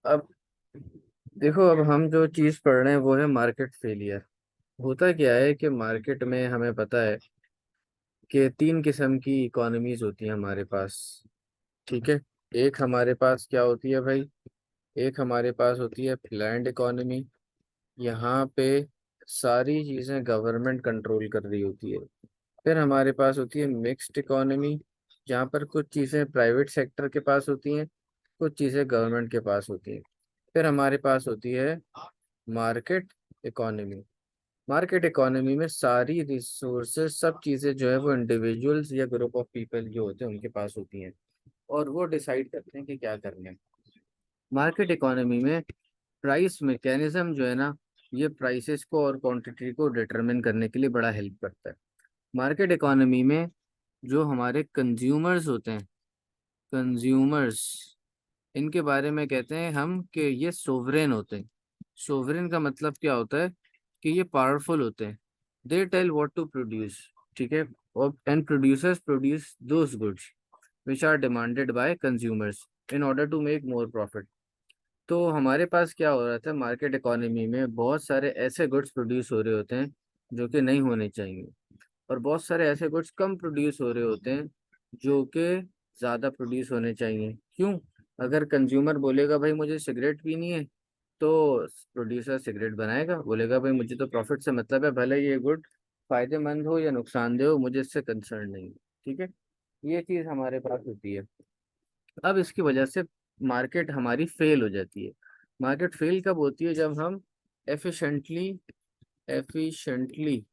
अब देखो, अब हम जो चीज़ पढ़ रहे हैं वो है मार्केट फेलियर। होता क्या है कि मार्केट में हमें पता है कि तीन किस्म की इकोनॉमीज होती हैं हमारे पास। ठीक है। एक हमारे पास क्या होती है भाई? एक हमारे पास होती है प्लान्ड इकोनॉमी। यहाँ पे सारी चीज़ें गवर्नमेंट कंट्रोल कर रही होती है। फिर हमारे पास होती है मिक्स्ड इकोनॉमी, जहाँ पर कुछ चीज़ें प्राइवेट सेक्टर के पास होती हैं, कुछ चीज़ें गवर्नमेंट के पास होती हैं। फिर हमारे पास होती है मार्केट इकोनॉमी। मार्केट इकोनॉमी में सारी रिसोर्सेज, सब चीज़ें जो है वो इंडिविजुअल्स या ग्रुप ऑफ पीपल जो होते हैं उनके पास होती हैं, और वो डिसाइड करते हैं कि क्या करना है। मार्केट इकोनॉमी में प्राइस मैकेनिज्म जो है ना, ये प्राइसेस को और क्वांटिटी को डिटरमिन करने के लिए बड़ा हेल्प करता है। मार्केट इकोनॉमी में जो हमारे कंज्यूमर्स होते हैं, कंज्यूमर्स, इनके बारे में कहते हैं हम कि ये सोवरेन होते हैं। सोवरेन का मतलब क्या होता है? कि ये पावरफुल होते हैं। They tell what to produce. ठीक है। और and producers produce those goods which are demanded by consumers in order to make more profit. तो हमारे पास क्या हो रहा था, मार्केट इकोनॉमी में बहुत सारे ऐसे गुड्स प्रोड्यूस हो रहे होते हैं जो कि नहीं होने चाहिए, और बहुत सारे ऐसे गुड्स कम प्रोड्यूस हो रहे होते हैं जो कि ज़्यादा प्रोड्यूस होने चाहिए। क्यों? अगर कंज्यूमर बोलेगा भाई मुझे सिगरेट पीनी है, तो प्रोड्यूसर सिगरेट बनाएगा, बोलेगा भाई मुझे तो प्रॉफिट से मतलब है, भले ये गुड फायदेमंद हो या नुकसानदेह हो, मुझे इससे कंसर्न नहीं है। ठीक है। ये चीज़ हमारे पास होती है। अब इसकी वजह से मार्केट हमारी फेल हो जाती है। मार्केट फेल कब होती है? जब हम एफिशिएंटली एफिशिएंटली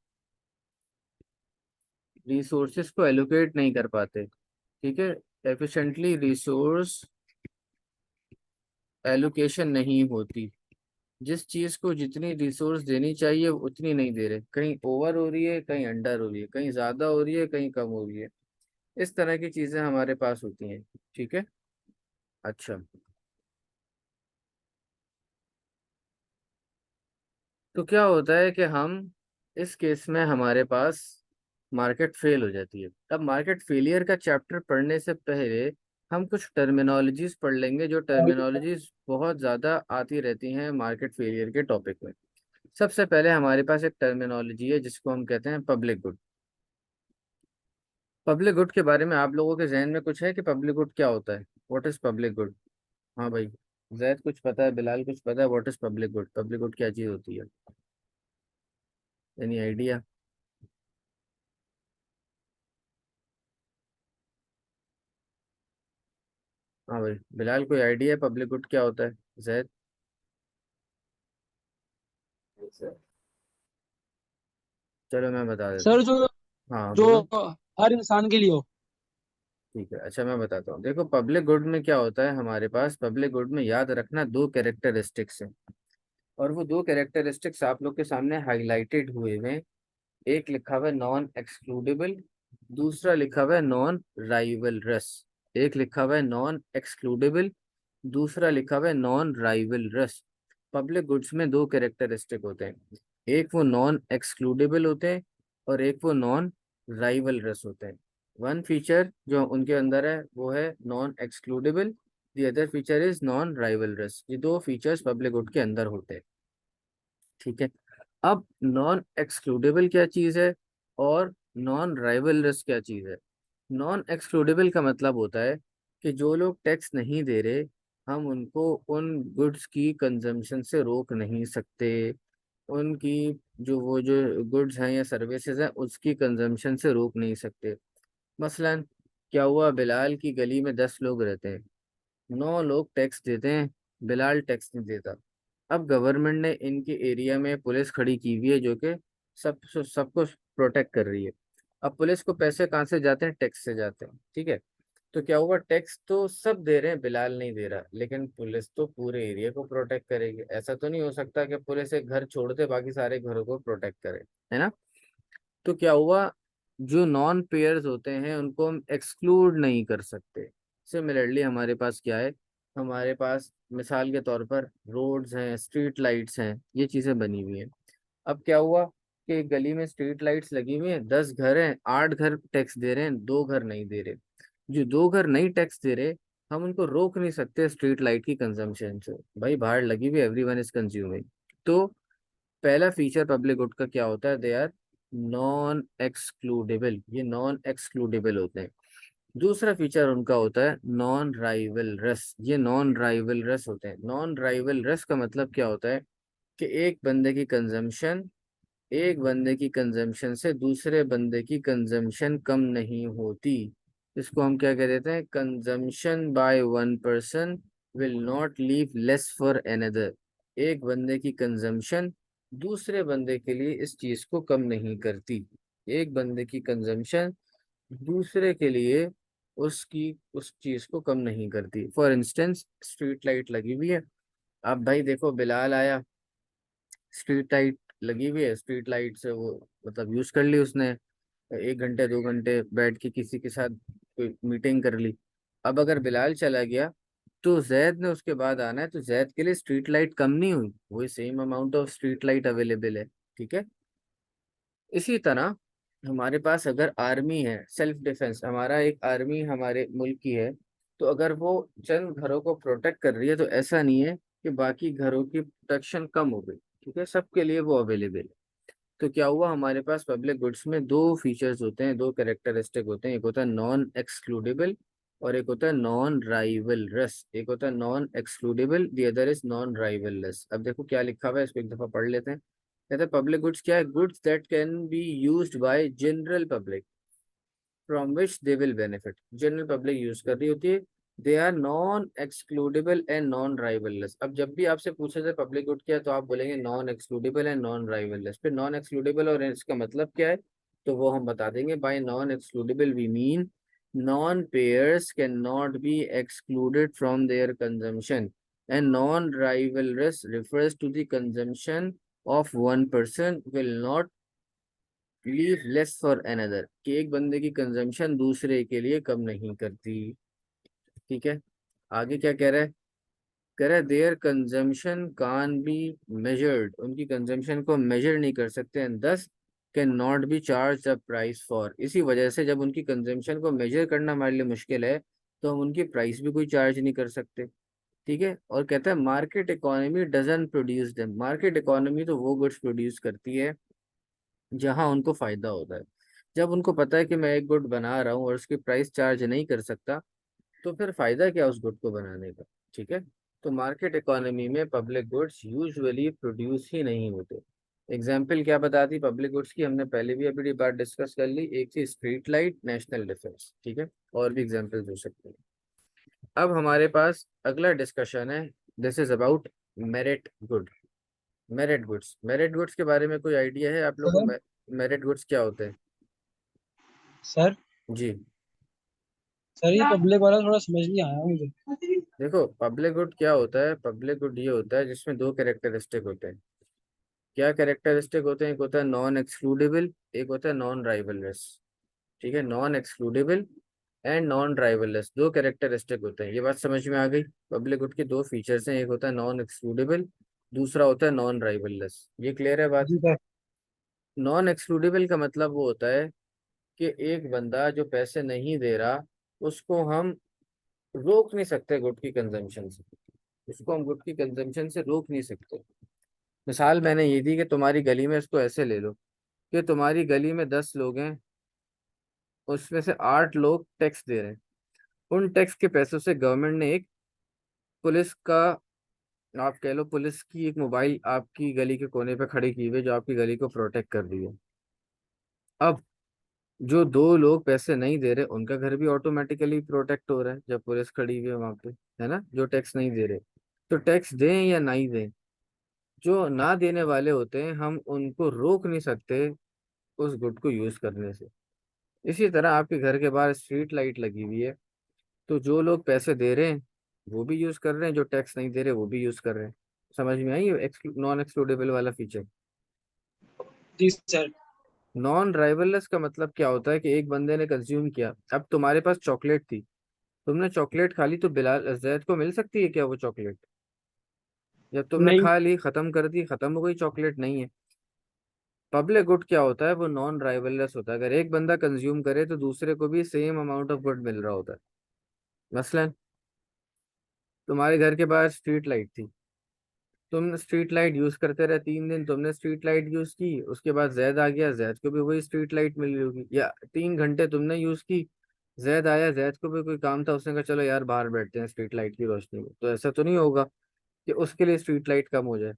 रिसोर्सेज को एलोकेट नहीं कर पाते। ठीक है। एफिशिएंटली रिसोर्स एलोकेशन नहीं होती। जिस चीज को जितनी रिसोर्स देनी चाहिए उतनी नहीं दे रहे, कहीं ओवर हो रही है, कहीं अंडर हो रही है, कहीं ज्यादा हो रही है, कहीं कम हो रही है। इस तरह की चीजें हमारे पास होती हैं। ठीक है। अच्छा। तो क्या होता है कि हम इस केस में हमारे पास मार्केट फेल हो जाती है। अब मार्केट फेलियर का चैप्टर पढ़ने से पहले हम कुछ टर्मिनोलॉजीज पढ़ लेंगे, जो टर्मिनोलॉजीज बहुत ज़्यादा आती रहती हैं मार्केट फेलियर के टॉपिक में। सबसे पहले हमारे पास एक टर्मिनोलॉजी है जिसको हम कहते हैं पब्लिक गुड। पब्लिक गुड के बारे में आप लोगों के जहन में कुछ है कि पब्लिक गुड क्या होता है? What is public good? हाँ भाई, जैद कुछ पता है, बिलाल कुछ पता है? What is public good? Public good क्या चीज़ होती है? Any idea? हाँ भाई, बिलाल कोई आइडिया है पब्लिक गुड क्या होता है? जैद? चलो मैं बता देता सर हूँ। जो हाँ जो बोलो। हर इंसान के लिए हो। ठीक है, अच्छा मैं बताता हूँ। देखो, पब्लिक गुड में क्या होता है, हमारे पास पब्लिक गुड में याद रखना दो कैरेक्टरिस्टिक्स हैं, और वो दो कैरेक्टरिस्टिक्स आप लोग के सामने हाईलाइटेड हुए हैं। एक लिखा हुआ है नॉन एक्सक्लूडेबल, दूसरा लिखा हुआ है नॉन राइवलरस। एक लिखा हुआ है नॉन एक्सक्लूडेबल, दूसरा लिखा हुआ है नॉन राइवलरस। पब्लिक गुड्स में दो कैरेक्टरिस्टिक होते हैं, एक वो नॉन एक्सक्लूडेबल होते हैं और एक वो नॉन राइवलरस होते हैं। वन फीचर जो उनके अंदर है वो है non excludable, the other feature is non rivalries. ये दो फीचर्स पब्लिक गुड के अंदर होते हैं। ठीक है। अब नॉन एक्सक्लूडेबल क्या चीज़ है और नॉन राइवलरस क्या चीज़ है? नॉन एक्सक्लूडेबल का मतलब होता है कि जो लोग टैक्स नहीं दे रहे, हम उनको उन गुड्स की कंजम्पशन से रोक नहीं सकते। उनकी जो गुड्स हैं या सर्विसेज हैं उसकी कंजम्पशन से रोक नहीं सकते। मसलन क्या हुआ, बिलाल की गली में 10 लोग रहते हैं, 9 लोग टैक्स देते हैं, बिलाल टैक्स नहीं देता। अब गवर्नमेंट ने इनके एरिया में पुलिस खड़ी की हुई है जो कि सब सबको प्रोटेक्ट कर रही है। अब पुलिस को पैसे कहाँ से जाते हैं? टैक्स से जाते हैं। ठीक है। तो क्या हुआ, टैक्स तो सब दे रहे हैं, बिलाल नहीं दे रहा, लेकिन पुलिस तो पूरे एरिया को प्रोटेक्ट करेगी। ऐसा तो नहीं हो सकता कि पुलिस एक घर छोड़ दे बाकी सारे घरों को प्रोटेक्ट करे, है ना? तो क्या हुआ, जो नॉन पेयर्स होते हैं उनको हम एक्सक्लूड नहीं कर सकते। सिमिलरली हमारे पास क्या है, हमारे पास मिसाल के तौर पर रोड्स हैं, स्ट्रीट लाइट्स हैं, ये चीज़ें बनी हुई हैं। अब क्या हुआ कि गली में स्ट्रीट लाइट्स लगी हुई हैं, 10 घर हैं, 8 घर टैक्स दे रहे हैं, 2 घर नहीं दे रहे। जो 2 घर नहीं टैक्स दे रहे, हम उनको रोक नहीं सकते स्ट्रीट लाइट की कंजम्पशन से। भाई बाहर लगी हुई, एवरीवन इज कंज्यूमिंग। तो पहला फीचर पब्लिक गुड का क्या होता है, दे आर नॉन एक्सक्लूडेबल, ये नॉन एक्सक्लूडेबल होते हैं। दूसरा फीचर उनका होता है नॉन राइवलरस, ये नॉन राइवलरस होते हैं। नॉन राइवलरस का मतलब क्या होता है कि एक बंदे की कंजम्पशन से दूसरे बंदे की कंजम्पशन कम नहीं होती। इसको हम क्या कह देते हैं, consumption by one person will not leave less for another. एक बंदे की कंजम्पशन दूसरे बंदे के लिए इस चीज को कम नहीं करती। एक बंदे की कंजम्पशन दूसरे के लिए उसकी उस चीज को कम नहीं करती। फॉर इंस्टेंस, स्ट्रीट लाइट लगी हुई है, अब भाई देखो बिलाल आया, स्ट्रीट लाइट लगी हुई है, स्ट्रीट लाइट से वो मतलब यूज कर ली उसने, 1 घंटे 2 घंटे बैठ के किसी के साथ कोई मीटिंग कर ली। अब अगर बिलाल चला गया तो जैद ने उसके बाद आना है, तो जैद के लिए स्ट्रीट लाइट कम नहीं हुई, वही same amount of street light available है। ठीक है। इसी तरह हमारे पास अगर आर्मी है, सेल्फ डिफेंस, हमारा एक आर्मी हमारे मुल्क की है, तो अगर वो चंद घरों को प्रोटेक्ट कर रही है तो ऐसा नहीं है कि बाकी घरों की प्रोटेक्शन कम हो गई। ठीक है, सबके लिए वो अवेलेबल है। तो क्या हुआ, हमारे पास पब्लिक गुड्स में दो फीचर्स होते हैं, दो कैरेक्टरिस्टिक होते हैं, एक होता है नॉन एक्सक्लूडेबल और एक होता है नॉन राइवलरस। एक होता है non excludable, the other is non rivalries. अब देखो क्या लिखा हुआ है, इसको एक दफा पढ़ लेते हैं। कहते हैं पब्लिक गुड्स क्या है, goods that can be used by general public from which they will benefit. General public use कर रही होती है, they are non excludable and non rivalless. अब जब भी आपसे पूछे जाए पब्लिक गुड क्या है, तो आप बोलेंगे नॉन एक्सक्लूडेबल एंड नॉन राइवललेस। फिर नॉन एक्सक्लूडेबल और इसका मतलब क्या है, तो वो हम बता देंगे। By non excludable we mean non payers can not be excluded from their consumption, and non rivalrous refers to the consumption of one person will not leave less for another, कि एक बंदे की कंजम्पशन दूसरे के लिए कम नहीं करती। ठीक है। आगे क्या कह रहा है, कह रहा है their consumption can be measured, उनकी कंजम्पशन को मेजर नहीं कर सकते, and this can not be charge the price for. इसी वजह से जब उनकी कंजम्पशन को मेजर करना हमारे लिए मुश्किल है, तो हम उनकी प्राइस भी कोई चार्ज नहीं कर सकते। ठीक है। और कहता है market economy doesn't produce them, market economy तो वो गुड्स प्रोड्यूस करती है जहां उनको फायदा होता है। जब उनको पता है कि मैं एक गुड बना रहा हूँ और उसकी प्राइस चार्ज नहीं कर सकता, तो फिर फायदा क्या उस गुड को बनाने का। ठीक है। तो मार्केट इकोनॉमी में पब्लिक गुड्स यूजुअली प्रोड्यूस ही नहीं होते। एग्जाम्पल क्या बताती पब्लिक गुड्स की, हमने पहले भी अभी बात डिस्कस कर ली, एक थी स्ट्रीट लाइट, नेशनल डिफेंस। ठीक है, और भी एग्जाम्पल्स हो सकते हैं। अब हमारे पास अगला डिस्कशन है, this is about merit good. Merit goods, merit goods के बारे में कोई आइडिया है आप लोगों सर को, मेरिट गुड्स क्या होते हैं? सर जी। सर ये पब्लिक वाला थोड़ा समझ नहीं आया मुझे। देखो पब्लिक गुड क्या होता है, पब्लिक गुड ये होता है जिसमें दो कैरेक्टरिस्टिक होते हैं। क्या कैरेक्टरिस्टिक होते हैं, एक होता है नॉन एक्सक्लूडेबल, एक होता है नॉन राइवलरस। ठीक है, non excludable and non rivalries, दो कैरेक्टरिस्टिक होते हैं। ये बात समझ में आ गई? पब्लिक गुड के दो फीचर्स हैं, एक होता है नॉन एक्सक्लूडेबल, दूसरा होता है नॉन राइवलरस। ये क्लियर है बात? जी सर। नॉन एक्सक्लूडेबल का मतलब वो होता है कि एक बंदा जो पैसे नहीं दे रहा, उसको हम रोक नहीं सकते गुड की कंजम्पशन से, उसको हम गुड की कंजम्पशन से रोक नहीं सकते। मिसाल मैंने ये दी कि तुम्हारी गली में, इसको ऐसे ले लो कि तुम्हारी गली में 10 लोग हैं, उसमें से 8 लोग टैक्स दे रहे हैं। उन टैक्स के पैसों से गवर्नमेंट ने एक पुलिस का, आप कह लो पुलिस की एक मोबाइल आपकी गली के कोने पे खड़ी की हुई है, जो आपकी गली को प्रोटेक्ट कर रही है। अब जो 2 लोग पैसे नहीं दे रहे, उनका घर भी ऑटोमेटिकली प्रोटेक्ट हो रहा है जब पुलिस खड़ी हुई है वहां पे, है ना, जो टैक्स नहीं दे रहे। तो टैक्स दें या नहीं दें, जो ना देने वाले होते हैं हम उनको रोक नहीं सकते उस गुड को यूज करने से। इसी तरह आपके घर के बाहर स्ट्रीट लाइट लगी हुई है, तो जो लोग पैसे दे रहे हैं वो भी यूज कर रहे हैं, जो टैक्स नहीं दे रहे वो भी यूज कर रहे हैं। समझ में आई नॉन एक्सक्लूडेबल वाला फीचर? जी सर। नॉन ड्राइवरलेस का मतलब क्या होता है कि एक बंदे ने कंज्यूम किया, अब तुम्हारे पास चॉकलेट थी, तुमने चॉकलेट खा ली, तो बिलाल जैद को मिल सकती है क्या वो चॉकलेट? जब तुमने नहीं। खा ली, खत्म कर दी, खत्म हो गई, चॉकलेट नहीं है। पब्लिक गुड क्या होता है, वो नॉन ड्राइवरलेस होता है। अगर एक बंदा कंज्यूम करे तो दूसरे को भी सेम अमाउंट ऑफ गुड मिल रहा होता है। मसलन तुम्हारे घर के बाहर स्ट्रीट लाइट थी, तुम स्ट्रीट लाइट यूज करते रहे, 3 दिन तुमने स्ट्रीट लाइट यूज की, उसके बाद जैद आ गया, जैद को भी वही स्ट्रीट लाइट मिल रही होगी, या 3 घंटे तुमने यूज की, जैद आया, जैद को भी कोई काम था, उसने कहा चलो यार बाहर बैठते हैं स्ट्रीट लाइट की रोशनी में, तो ऐसा तो नहीं होगा कि उसके लिए स्ट्रीट लाइट कम हो जाए।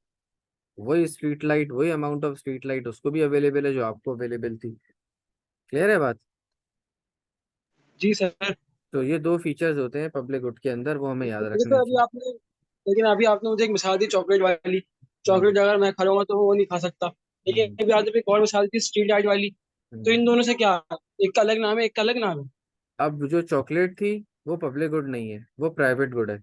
वही स्ट्रीट लाइट, वही अमाउंट ऑफ स्ट्रीट लाइट उसको भी अवेलेबल है जो आपको अवेलेबल थी। क्लियर है बात? जी सर। तो ये दो फीचर्स होते हैं पब्लिक गुड के अंदर, वो हमें याद लेकिन रखने सर अभी चाहिए। आपने लेकिन अभी आपने मुझे एक मिसाल दी चॉकलेट वाली। हम्म। चॉकलेट अगर मैं खा लूंगा तो वो नहीं खा सकता। लेकिन हम्म। अभी आपने एक और मिसाल दी स्ट्रीट लाइट वाली। तो हम्म। इन दोनों से क्या, एक का अलग नाम है, एक का अलग नाम है? अब जो चॉकलेट थी वो पब्लिक गुड नहीं है, वो प्राइवेट गुड है।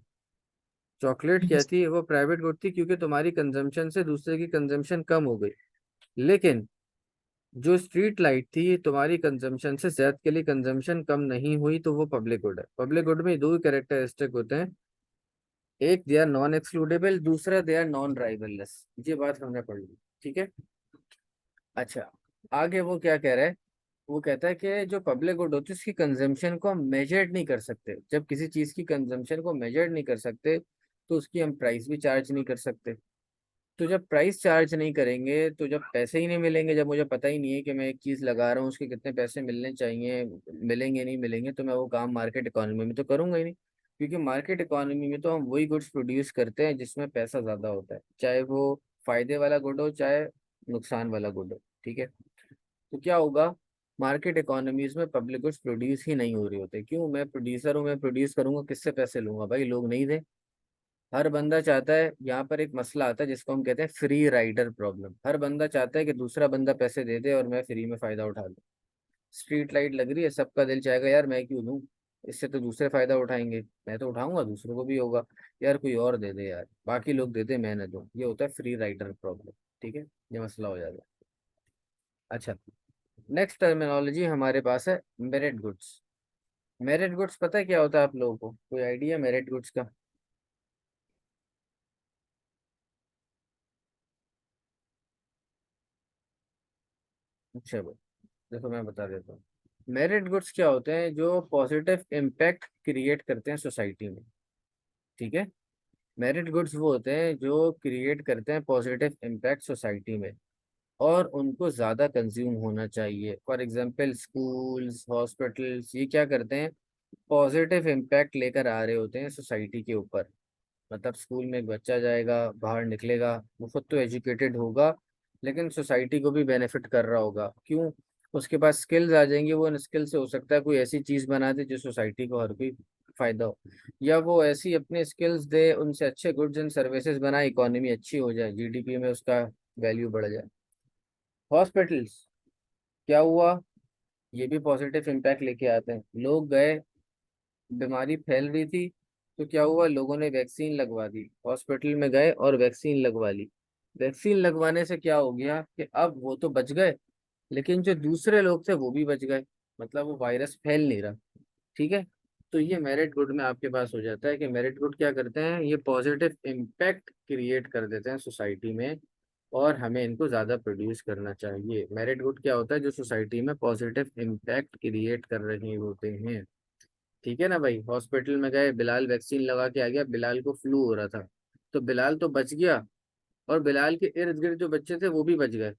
चॉकलेट क्या थी, वो प्राइवेट गुड थी क्योंकि तुम्हारी कंजम्पशन से दूसरे की कंजम्पशन कम हो गई। लेकिन जो स्ट्रीट लाइट थी, तुम्हारी कंजम्पशन से ज्यादा के लिए कंजम्पशन कम नहीं हुई, तो वो पब्लिक गुड है। पब्लिक गुड में दो ही कैरेक्टरिस्टिक होते हैं, एक दे आर नॉन एक्सक्लूडेबल, दूसरा दे आर नॉन ड्राइवरलेस। ये बात हमने पढ़ ली, ठीक है। अच्छा, आगे वो क्या कह रहा है, वो कहता है कि जो पब्लिक गुड होती है उसकी कंजम्पशन को हम मेजर नहीं कर सकते। जब किसी चीज की कंजम्पशन को मेजर नहीं कर सकते तो उसकी हम प्राइस भी चार्ज नहीं कर सकते। तो जब प्राइस चार्ज नहीं करेंगे, तो जब पैसे ही नहीं मिलेंगे, जब मुझे पता ही नहीं है कि मैं एक चीज लगा रहा हूँ उसके कितने पैसे मिलने चाहिए, मिलेंगे नहीं मिलेंगे, तो मैं वो काम मार्केट इकोनॉमी में तो करूंगा ही नहीं। क्योंकि मार्केट इकोनॉमी में तो हम वही गुड्स प्रोड्यूस करते हैं जिसमें पैसा ज्यादा होता है, चाहे वो फायदे वाला गुड हो चाहे नुकसान वाला गुड हो, ठीक है। तो क्या होगा, मार्केट इकोनॉमीज में पब्लिक गुड्स प्रोड्यूस ही नहीं हो रहे होते। क्यों? मैं प्रोड्यूसर हूँ, मैं प्रोड्यूस करूंगा, किससे पैसे लूंगा भाई? लोग नहीं दे। हर बंदा चाहता है, यहाँ पर एक मसला आता है जिसको हम कहते हैं फ्री राइडर प्रॉब्लम। हर बंदा चाहता है कि दूसरा बंदा पैसे दे दे और मैं फ्री में फायदा उठा लूँ। स्ट्रीट लाइट लग रही है, सबका दिल चाहेगा यार मैं क्यों दूं, इससे तो दूसरे फायदा उठाएंगे, मैं तो उठाऊंगा, दूसरों को भी होगा, यार कोई और दे दे यार, बाकी लोग दे दे मैं न दूं। ये होता है फ्री राइडर प्रॉब्लम, ठीक है। ये मसला हो जाता है। अच्छा, नेक्स्ट टर्मिनोलॉजी हमारे पास है मेरिट गुड्स। मेरिट गुड्स पता है क्या होता है आप लोगों को? कोई आइडिया मेरिट गुड्स का? अच्छा भाई, देखो मैं बता देता हूँ। मेरिट गुड्स क्या होते हैं? जो पॉजिटिव इम्पैक्ट क्रिएट करते हैं सोसाइटी में, ठीक है। मेरिट गुड्स वो होते हैं जो क्रिएट करते हैं पॉजिटिव इम्पैक्ट सोसाइटी में, और उनको ज़्यादा कंज्यूम होना चाहिए। फॉर एग्जांपल स्कूल्स, हॉस्पिटल्स, ये क्या करते हैं, पॉजिटिव इम्पैक्ट लेकर आ रहे होते हैं सोसाइटी के ऊपर। मतलब स्कूल में एक बच्चा जाएगा, बाहर निकलेगा, वो खुद तो एजुकेटेड होगा, लेकिन सोसाइटी को भी बेनिफिट कर रहा होगा। क्यों? उसके पास स्किल्स आ जाएंगी, वो उन स्किल से हो सकता है कोई ऐसी चीज़ बना दे जो सोसाइटी को हर कोई फायदा हो, या वो ऐसी अपने स्किल्स दे, उनसे अच्छे गुड्स एंड सर्विसेज बनाए, इकोनॉमी अच्छी हो जाए, जीडीपी में उसका वैल्यू बढ़ जाए। हॉस्पिटल्स क्या हुआ, ये भी पॉजिटिव इम्पैक्ट लेके आते हैं। लोग गए, बीमारी फैल रही थी, तो क्या हुआ, लोगों ने वैक्सीन लगवा दी, हॉस्पिटल में गए और वैक्सीन लगवा ली। वैक्सीन लगवाने से क्या हो गया कि अब वो तो बच गए, लेकिन जो दूसरे लोग थे वो भी बच गए, मतलब वो वायरस फैल नहीं रहा, ठीक है। तो ये मेरिट गुड में आपके पास हो जाता है कि मेरिट गुड क्या करते हैं, ये पॉजिटिव इम्पैक्ट क्रिएट कर देते हैं सोसाइटी में, और हमें इनको ज़्यादा प्रोड्यूस करना चाहिए। मेरिट गुड क्या होता है, जो सोसाइटी में पॉजिटिव इम्पैक्ट क्रिएट कर रहे होते हैं, ठीक है ना भाई। हॉस्पिटल में गए, बिलाल वैक्सीन लगा के आ गया, बिलाल को फ्लू हो रहा था, तो बिलाल तो बच गया, और बिलाल के इर्द गिर्द जो बच्चे थे वो भी बच गए,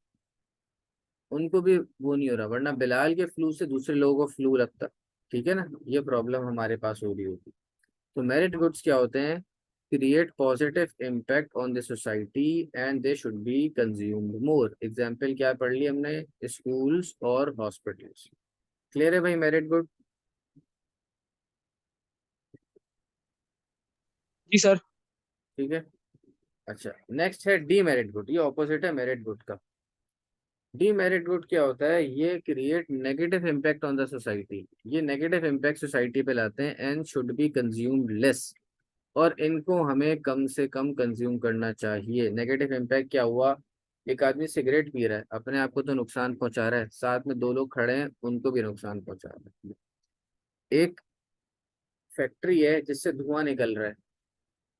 उनको भी वो नहीं हो रहा, वरना बिलाल के फ्लू से दूसरे लोगों को फ्लू लगता, ठीक है ना। ये प्रॉब्लम हमारे पास हो रही होती। तो मेरिट गुड्स क्या होते हैं, create positive impact on the society and they should be consumed more. Example क्या पढ़ ली हमने, स्कूल्स और हॉस्पिटल्स। क्लियर है भाई मेरिट गुड? जी सर। ठीक है। अच्छा, नेक्स्ट है डीमेरिट गुड, ये ऑपोजिट है मेरिट गुड का। डीमेरिट गुड क्या होता है, ये create negative impact on the society, ये नेगेटिव इम्पैक्ट सोसाइटी पे लाते हैं, and should be consumed less, और इनको हमें कम से कम कंज्यूम करना चाहिए। नेगेटिव इम्पैक्ट क्या हुआ, एक आदमी सिगरेट पी रहा है, अपने आप को तो नुकसान पहुंचा रहा है, साथ में दो लोग खड़े हैं उनको भी नुकसान पहुंचा रहा है। एक फैक्ट्री है जिससे धुआं निकल रहा है,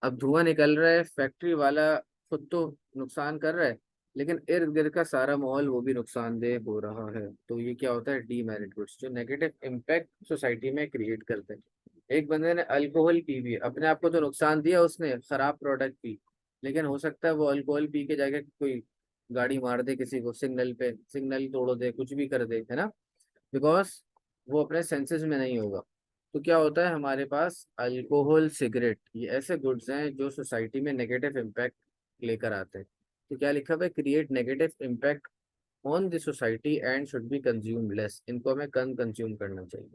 अब धुआं निकल रहा है, फैक्ट्री वाला खुद तो नुकसान कर रहा है, लेकिन इर्द गिर्द का सारा माहौल वो भी नुकसानदेह हो रहा है। तो ये क्या होता है, डीमेरिट गुड्स, जो नेगेटिव इम्पैक्ट सोसाइटी में क्रिएट करते हैं। एक बंदे ने अल्कोहल पी भी, अपने आप को तो नुकसान दिया उसने, खराब प्रोडक्ट पी, लेकिन हो सकता है वो अल्कोहल पी के जाके कोई गाड़ी मार दे किसी को, सिग्नल पे सिग्नल तोड़ दे, कुछ भी कर दे, है ना, बिकॉज वो अपने सेंसेस में नहीं होगा। तो क्या होता है हमारे पास, अल्कोहल, सिगरेट, ये ऐसे गुड्स हैं जो सोसाइटी में नेगेटिव इम्पैक्ट लेकर आते हैं। तो क्या लिखा हुआ है, create negative impact on the society and should be consume less, इनको हमें कम कंज्यूम करना चाहिए।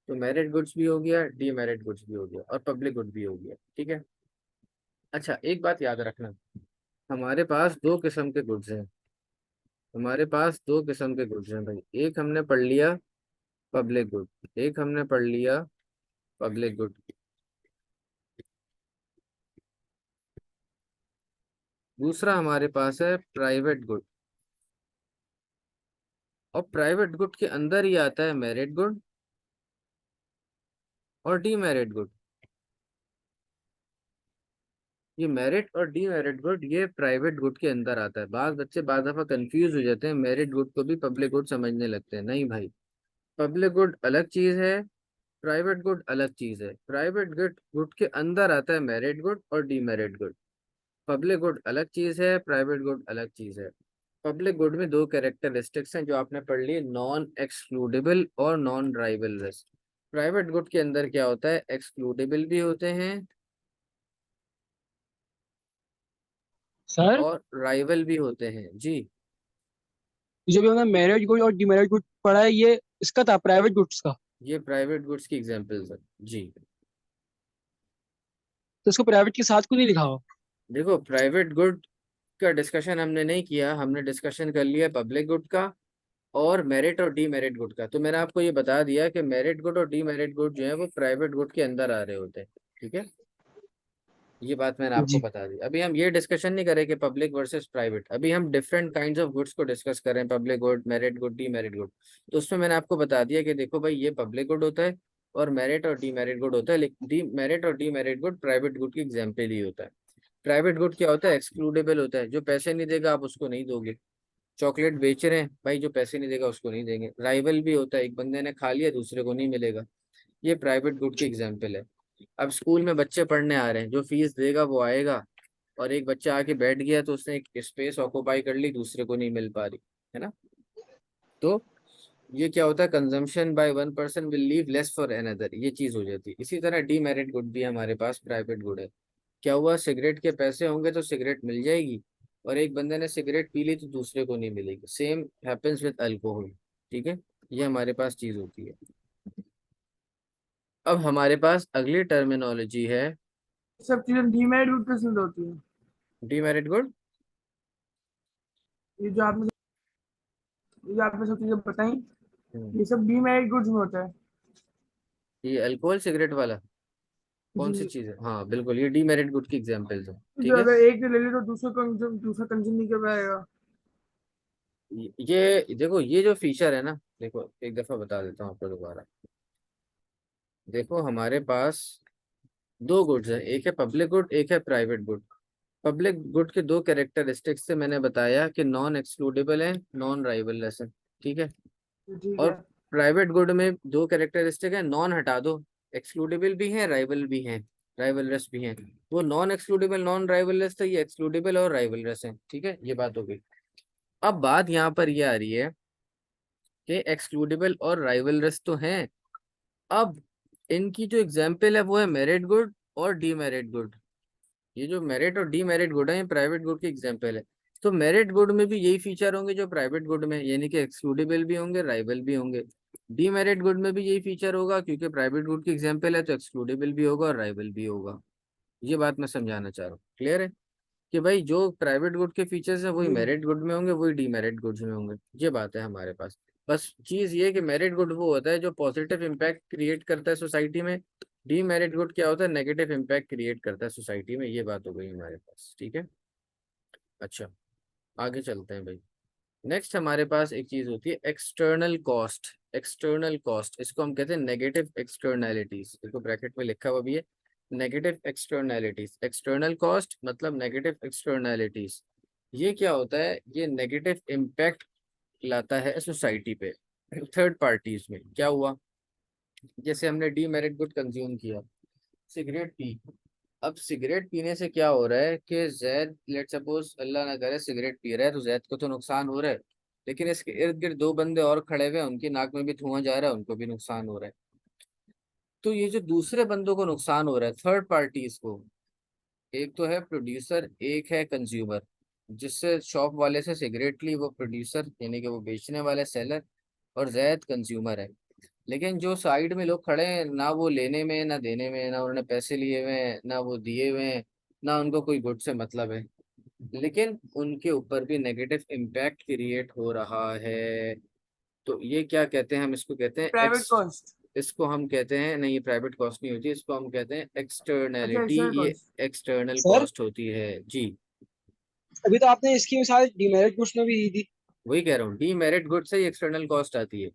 तो मेरिट गुड्स भी हो गया, डीमेरिट गुड्स भी हो गया, और पब्लिक गुड भी हो गया, ठीक है। अच्छा, एक बात याद रखना, हमारे पास दो किस्म के गुड्स हैं, हमारे पास दो किस्म के गुड्स हैं भाई। एक हमने पढ़ लिया पब्लिक गुड, एक हमने पढ़ लिया पब्लिक गुड, दूसरा हमारे पास है प्राइवेट गुड। और प्राइवेट गुड के अंदर ही आता है मेरिट गुड और डीमेरिट गुड। ये मेरिट और डीमेरिट गुड ये प्राइवेट गुड के अंदर आता है। बाद बच्चे बाद दफा कंफ्यूज हो जाते हैं, मेरिट गुड को भी पब्लिक गुड समझने लगते हैं। नहीं भाई, पब्लिक गुड अलग चीज है, प्राइवेट गुड अलग चीज है। प्राइवेट गुड गुड के अंदर आता है मेरिट गुड और डीमेरिट गुड। पब्लिक गुड अलग चीज है, प्राइवेट गुड अलग चीज है। पब्लिक गुड में दो कैरेक्टरिस्टिक्स हैं जो आपने पढ़ लिए, नॉन एक्सक्लूडेबल और non rival risk. Private good के अंदर क्या होता है, एक्सक्लूडेबल भी होते हैं सर, और राइवल भी होते हैं जी। जो भी हमने मैरिज गुड और डीमेरिज गुड पढ़ा है, ये इसका था प्राइवेट गुड्स का। ये प्राइवेट गुड्स की एग्जांपल्स है जी। तो इसको प्राइवेट के साथ क्यों नहीं लिखा हो? देखो, प्राइवेट गुड का डिस्कशन हमने नहीं किया, हमने डिस्कशन कर लिया पब्लिक गुड का और मेरिट और डीमेरिट गुड का। तो मैंने आपको ये बता दिया कि मेरिट गुड और डीमेरिट गुड जो है वो प्राइवेट गुड के अंदर आ रहे होते हैं, ठीक है। ये बात मैंने आपको जी। बता दी। अभी हम ये डिस्कशन नहीं करें कि पब्लिक वर्सेस प्राइवेट, अभी हम डिफरेंट काइंड्स ऑफ गुड्स को डिस्कस करें, public good, merit good, demerit good. तो उसमें मैंने आपको बता दिया कि देखो भाई, ये पब्लिक गुड होता है और मेरिट और डीमेरिट गुड होता है, लेकिन डी मेरिट और डीमेरिट गुड प्राइवेट गुड की एग्जाम्पल ही होता है। प्राइवेट गुड क्या होता है, एक्सक्लूडेबल होता है, जो पैसे नहीं देगा आप उसको नहीं दोगे। चॉकलेट बेच रहे हैं भाई, जो पैसे नहीं देगा उसको नहीं देंगे। राइवल भी होता है, एक बंदे ने खा लिया दूसरे को नहीं मिलेगा, ये प्राइवेट गुड की एग्जाम्पल है। अब स्कूल में बच्चे पढ़ने आ रहे हैं, जो फीस देगा वो आएगा, और एक बच्चा आके बैठ गया तो उसने एक स्पेस ऑक्यूपाई कर ली, दूसरे को नहीं मिल पा रही, है ना। तो ये क्या होता है, consumption by one person will leave less for another, ये चीज हो जाती है। इसी तरह डीमेरिट गुड भी हमारे पास प्राइवेट गुड है। क्या हुआ, सिगरेट के पैसे होंगे तो सिगरेट मिल जाएगी, और एक बंदे ने सिगरेट पी ली तो दूसरे को नहीं मिलेगी। सेम हैपेंस विद अल्कोहल, ठीक है। ये हमारे पास चीज होती है। अब हमारे पास अगली टर्मिनोलॉजी है सब चीजें डीमेरिट रूट पे सिद्ध होती है। Demerit good. ये जो आपने ये जो आपने सब चीजें बताई, ये सब डीमेरिट गुड्स में होता है। ये अल्कोहल सिगरेट वाला कौन सी जी। चीज है, हाँ बिल्कुल, ये डीमेरिट गुड की एग्जांपल्स है, जो ठीक है। अगर एक ले ले तो दूसरा कंज्यूम नहीं कर पाएगा। ये देखो, ये जो फीचर है ना, देखो एक दफा बता देता हूँ आपको दोबारा। देखो हमारे पास दो गुड्स हैं, एक है पब्लिक गुड, एक है प्राइवेट गुड। पब्लिक गुड के दो कैरेक्टरिस्टिक्स से मैंने बताया कि नॉन एक्सक्लूडेबल है, नॉन राइवललेस है, ठीक है। तो ठीक और है। प्राइवेट गुड में दो कैरेक्टरिस्टिक है, नॉन हटा दो, एक्सक्लूडेबल भी है, राइवल भी है, राइवलरस भी है। वो नॉन एक्सक्लूडेबल नॉन राइवलरस था, ये एक्सक्लूडेबल और राइवलरस है, ठीक है। ये बात हो गई। अब बात यहाँ पर ये आ रही है कि एक्सक्लूडेबल और राइवलरस तो हैं, अब इनकी जो एग्जाम्पल है वो है मेरिट गुड और डीमेरिट गुड। ये जो मेरिट और डीमेरिट गुड है, ये प्राइवेट गुड की एग्जाम्पल है। तो मेरिट गुड में भी यही फीचर होंगे जो प्राइवेट गुड में, यानी कि एक्सक्लूडेबल भी होंगे, राइवल भी होंगे। डीमेरिट गुड में भी यही फीचर होगा, क्योंकि प्राइवेट गुड की एग्जाम्पल है तो एक्सक्लूडेबल भी होगा और राइवल भी होगा। ये बात मैं समझाना चाह रहा हूँ, क्लियर है कि भाई जो प्राइवेट गुड के फीचर्स हैं वही जी। मेरिट गुड में होंगे, वही डीमेरिट गुड्स में होंगे। ये बात है हमारे पास। बस चीज ये कि मेरिट गुड वो होता है जो पॉजिटिव इम्पैक्ट क्रिएट करता है सोसाइटी में, डीमेरिट गुड क्या होता है, नेगेटिव इम्पैक्ट क्रिएट करता है सोसाइटी में। ये बात हो गई हमारे पास, ठीक है। अच्छा, आगे चलते हैं भाई। नेक्स्ट हमारे पास एक चीज होती है एक्सटर्नल कॉस्ट। एक्सटर्नल कॉस्ट, इसको हम कहते हैं नेगेटिव एक्सटर्नैलिटीज, इसको ब्रैकेट में लिखा हुआ भी है, नेगेटिव एक्सटर्नैलिटीज। एक्सटर्नल कॉस्ट मतलब नेगेटिव एक्सटर्नैलिटीज। ये क्या होता है, ये नेगेटिव इम्पैक्ट लाता है सोसाइटी पे, थर्ड पार्टीज में। क्या हुआ, जैसे हमने डीमेरिट गुड कंज्यूम किया, सिगरेट पी। अब सिगरेट पीने से क्या हो रहा है कि जैद, लेट सपोज अल्लाह ना करे, सिगरेट पी रहा है तो जैद को तो नुकसान हो रहा है, लेकिन इसके इर्द गिर्द दो बंदे और खड़े हुए हैं, उनकी नाक में भी धुआं जा रहा है, उनको भी नुकसान हो रहा है। तो ये जो दूसरे बंदों को नुकसान हो रहा है, थर्ड पार्टीज को, एक तो है प्रोड्यूसर, एक है कंज्यूमर। जिससे शॉप वाले से सिगरेट ली वो प्रोड्यूसर, यानी कि वो बेचने वाला सेलर, और जैद कंज्यूमर है। लेकिन जो साइड में लोग खड़े हैं, ना वो लेने में ना देने में, ना उन्होंने पैसे लिए हुए हैं ना वो दिए हुए हैं, ना उनको कोई गुड से मतलब है, लेकिन उनके ऊपर भी नेगेटिव इम्पैक्ट क्रिएट हो रहा है। तो ये क्या कहते हैं, हम इसको कहते हैं प्राइवेट कॉस्ट। इसको हम कहते हैं, नहीं ये प्राइवेट कॉस्ट नहीं होती, इसको हम कहते हैं अच्छा, एक्सटर्नैलिटी। एक्सटर्नल ये कॉस्ट। एक्सटर्नल सर कॉस्ट होती है जी। अभी तो आपने इसकी मिसाल डीमेरिट गुड्स में भी दी थी। वही कह रहा हूँ, डीमेरिट गुड से ही एक्सटर्नल कॉस्ट आती है।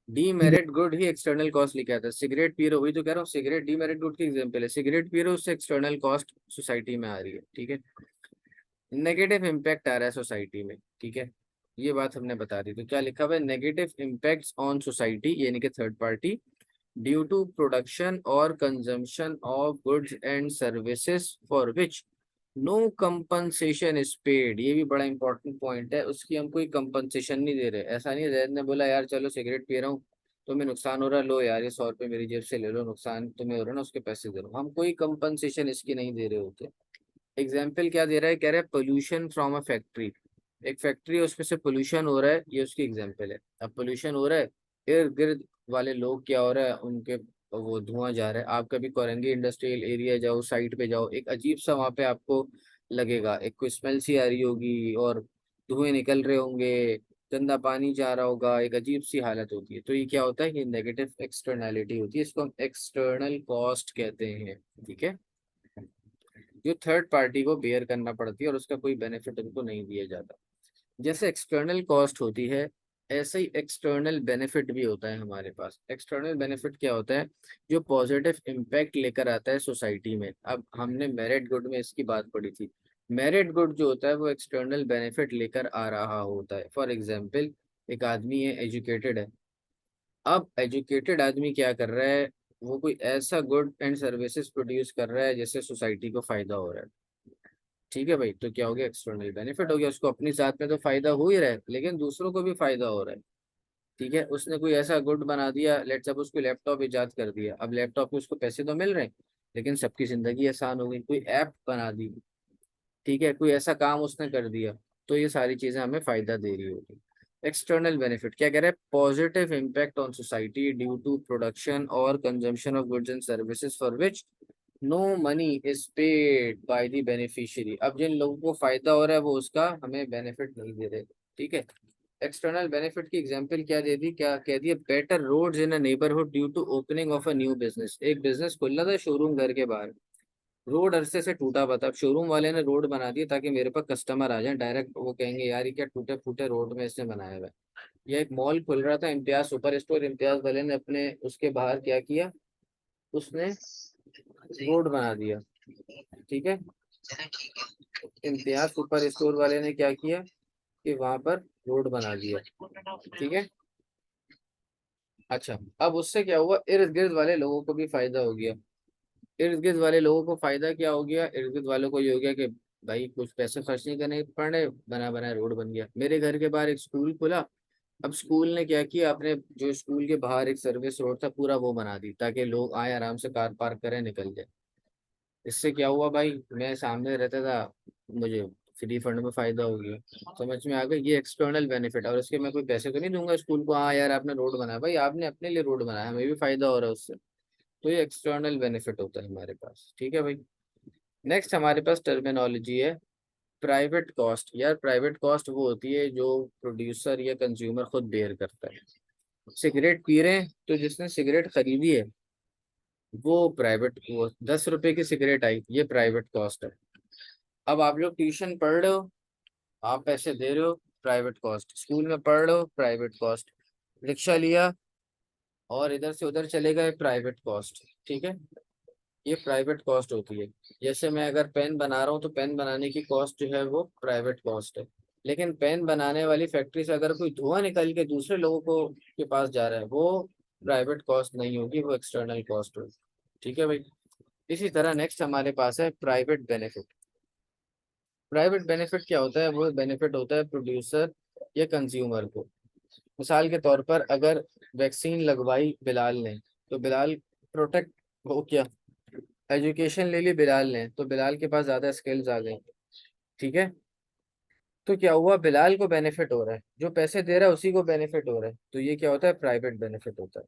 डीमेरिट गुड ही एक्सटर्नल कॉस्ट लिखा था। सिगरेट पी रहे हो, वही तो कह रहा हूँ, सिगरेट डीमेरिट गुड की एग्जांपल है। सिगरेट पी रहे हो, उससे एक्सटर्नल कॉस्ट सोसाइटी में आ रही है, ठीक है, नेगेटिव इम्पैक्ट आ रहा है सोसाइटी में, ठीक है। ये बात हमने बता दी। तो क्या लिखा हुआ है, नेगेटिव इम्पैक्ट्स ऑन सोसाइटी, यानी कि third party, due to production और consumption of goods and services for which no compensation is paid. ये भी बड़ा इंपॉर्टेंट पॉइंट है, उसकी हम कोई कंपनसेशन नहीं दे रहे। ऐसा नहीं है जैद ने बोला यार चलो सिगरेट पी रहा हूँ, तुम्हें नुकसान हो रहा है, लो यार ये 100 रुपये मेरी जेब से ले लो, नुकसान तुम्हें हो रहा है ना, उसके पैसे दे रहा हूँ। हम कोई कंपनसेशन इसकी नहीं दे रहे होते। एग्जाम्पल क्या दे रहा है, कह रहा है पोल्यूशन फ्रॉम अ फैक्ट्री। एक फैक्ट्री है, उसमें से पोल्यूशन हो रहा है, ये उसकी एग्जाम्पल है। अब पोल्यूशन हो रहा है, इर्द गिर्द वाले लोग क्या हो रहा है, उनके वो धुआं जा रहा है। आप कभी करेंगे इंडस्ट्रियल एरिया जाओ, साइट पे जाओ, एक अजीब सा वहां पे आपको लगेगा, एक कोई स्मेल सी आ रही होगी और धुएं निकल रहे होंगे, गंदा पानी जा रहा होगा, एक अजीब सी हालत होती है। तो ये क्या होता है, ये नेगेटिव एक्सटर्नैलिटी होती है, इसको हम एक्सटर्नल कॉस्ट कहते हैं, ठीक है, जो थर्ड पार्टी को बेयर करना पड़ती है और उसका कोई बेनिफिट उनको नहीं दिया जाता। जैसे एक्सटर्नल कॉस्ट होती है, ऐसे ही एक्सटर्नल बेनिफिट भी होता है हमारे पास। एक्सटर्नल बेनिफिट क्या होता है, जो पॉजिटिव इम्पैक्ट लेकर आता है सोसाइटी में। अब हमने मेरिट गुड में इसकी बात पढ़ी थी। मेरिट गुड जो होता है वो एक्सटर्नल बेनिफिट लेकर आ रहा होता है। फॉर एग्जाम्पल, एक आदमी है, एजुकेटेड है। अब एजुकेटेड आदमी क्या कर रहा है, वो कोई ऐसा गुड एंड सर्विसेज प्रोड्यूस कर रहा है जिससे सोसाइटी को फायदा हो रहा है, ठीक है भाई। तो क्या हो गया, एक्सटर्नल बेनिफिट हो गया। उसको अपनी साथ में तो फायदा हो ही रहा है, लेकिन दूसरों को भी फायदा हो रहा है, ठीक है। उसने कोई ऐसा गुड बना दिया, लेट्स सपोज उसको लैपटॉप इजाद कर दिया। अब लैपटॉप में उसको पैसे तो मिल रहे हैं, लेकिन सबकी जिंदगी आसान हो गई। कोई ऐप बना दी, ठीक है, कोई ऐसा काम उसने कर दिया, तो ये सारी चीजें हमें फायदा दे रही होगी। एक्सटर्नल बेनिफिट क्या कह रहा है, positive impact on society due to production और consumption of goods and services for which no money is paid by the beneficiary. अब जिन लोगों को फायदा हो रहा है वो उसका हमें बेनिफिट नहीं दे रहे, ठीक है। एक्सटर्नल बेनिफिट की एग्जांपल क्या दे दी, क्या कह दिया, better roads in a neighbourhood due to opening of a new business. एक बिजनेस खुला था शोरूम घर के बाहर, रोड अरसे से टूटा हुआ था। अब शोरूम वाले ने रोड बना दिया ताकि मेरे पास कस्टमर आ जाए डायरेक्ट, वो कहेंगे यार ये क्या टूटे फूटे रोड में इसने बनाया हुआ है। या एक मॉल खुल रहा था, इम्तियाज सुपर स्टोर, इम्तियाज वाले ने अपने उसके बाहर क्या किया, उसने रोड बना दिया, ठीक है। इम्तियाज सुपर स्टोर वाले ने क्या किया कि वहां पर रोड बना दिया, ठीक है। अच्छा, अब उससे क्या हुआ, इर्द गिर्द वाले लोगों को भी फायदा हो गया। इर्द गिर्द वाले लोगों को फायदा क्या हो गया, इर्द गिर्द वालों को ये हो गया कि भाई कुछ पैसे खर्च नहीं करने पड़े, बना बनाया रोड बन गया। मेरे घर के बाहर एक स्कूल खुला। अब स्कूल ने क्या किया, अपने जो स्कूल के बाहर एक सर्विस रोड था पूरा वो बना दी ताकि लोग आए आराम से कार पार्क करें निकल जाए। इससे क्या हुआ भाई, मैं सामने रहता था, मुझे फ्री फंड में फायदा हो गया। समझ में आ गया, ये एक्सटर्नल बेनिफिट। और उसके मैं कोई पैसे तो नहीं दूंगा स्कूल को, हाँ यार आपने रोड बनाया, भाई आपने अपने लिए रोड बनाया, हमें भी फायदा हो रहा है उससे। तो ये एक्सटर्नल बेनिफिट होता है हमारे पास, ठीक है भाई। नेक्स्ट हमारे पास टर्मिनोलॉजी है प्राइवेट कॉस्ट। यार प्राइवेट कॉस्ट वो होती है जो प्रोड्यूसर या कंज्यूमर खुद बेयर करता है। सिगरेट पी रहे हैं तो जिसने सिगरेट खरीदी है वो प्राइवेट, वो 10 रुपए की सिगरेट आई, ये प्राइवेट कॉस्ट है। अब आप लोग ट्यूशन पढ़ रहे हो, आप पैसे दे रहे हो, प्राइवेट कॉस्ट। स्कूल में पढ़ रहे हो, प्राइवेट कॉस्ट। रिक्शा लिया और इधर से उधर चले गए, प्राइवेट कॉस्ट, ठीक है। ये प्राइवेट कॉस्ट होती है। जैसे मैं अगर पेन बना रहा हूँ तो पेन बनाने की कॉस्ट जो है वो प्राइवेट कॉस्ट है। लेकिन पेन बनाने वाली फैक्ट्री से अगर कोई धुआं निकल के दूसरे लोगों को के पास जा रहा है, वो प्राइवेट कॉस्ट नहीं होगी, वो एक्सटर्नल कॉस्ट होगी। ठीक है भाई। इसी तरह नेक्स्ट हमारे पास है प्राइवेट बेनिफिट। प्राइवेट बेनिफिट क्या होता है? वो बेनिफिट होता है प्रोड्यूसर या कंज्यूमर को। मिसाल के तौर पर अगर वैक्सीन लगवाई बिलाल ने तो बिलाल प्रोटेक्ट हो गया। एजुकेशन ले ली बिलाल ने तो बिलाल के पास ज़्यादा स्किल्स आ गई। ठीक है। तो क्या हुआ? बिलाल को बेनिफिट हो रहा है, जो पैसे दे रहा है उसी को बेनिफिट हो रहा है। तो ये क्या होता है? प्राइवेट बेनिफिट होता है।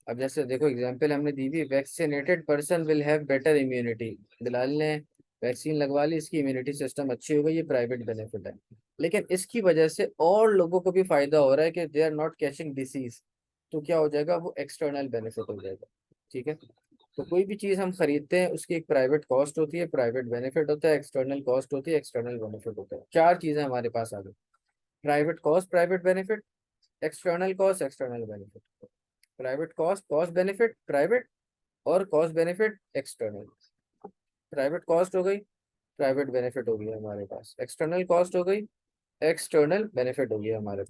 अब जैसे देखो एग्जांपल हमने दी थी, vaccinated person will have better immunity. Bilal ने वैक्सीन लगवा ली, इसकी इम्यूनिटी सिस्टम अच्छी हो गई, ये प्राइवेट बेनिफिट है। लेकिन इसकी वजह से और लोगों को भी फायदा हो रहा है कि they are not catching disease. तो क्या हो जाएगा? वो एक्सटर्नल बेनिफिट हो जाएगा। ठीक है। तो कोई भी चीज़ हम खरीदते हैं उसकी एक प्राइवेट कॉस्ट होती है, प्राइवेट बेनिफिट होता है, एक्सटर्नल कॉस्ट होती है, एक्सटर्नल बेनिफिट होता है। चार चीज़ें हमारे पास आ गई। Private cost, private benefit, external cost, external benefit. Private cost, cost benefit private, और cost benefit external. Private cost हो गई, प्राइवेट बेनिफिट हो गई हमारे पास। एक्सटर्नल कॉस्ट हो गई, एक्सटर्नल बेनिफिट हो गया हमारे पास।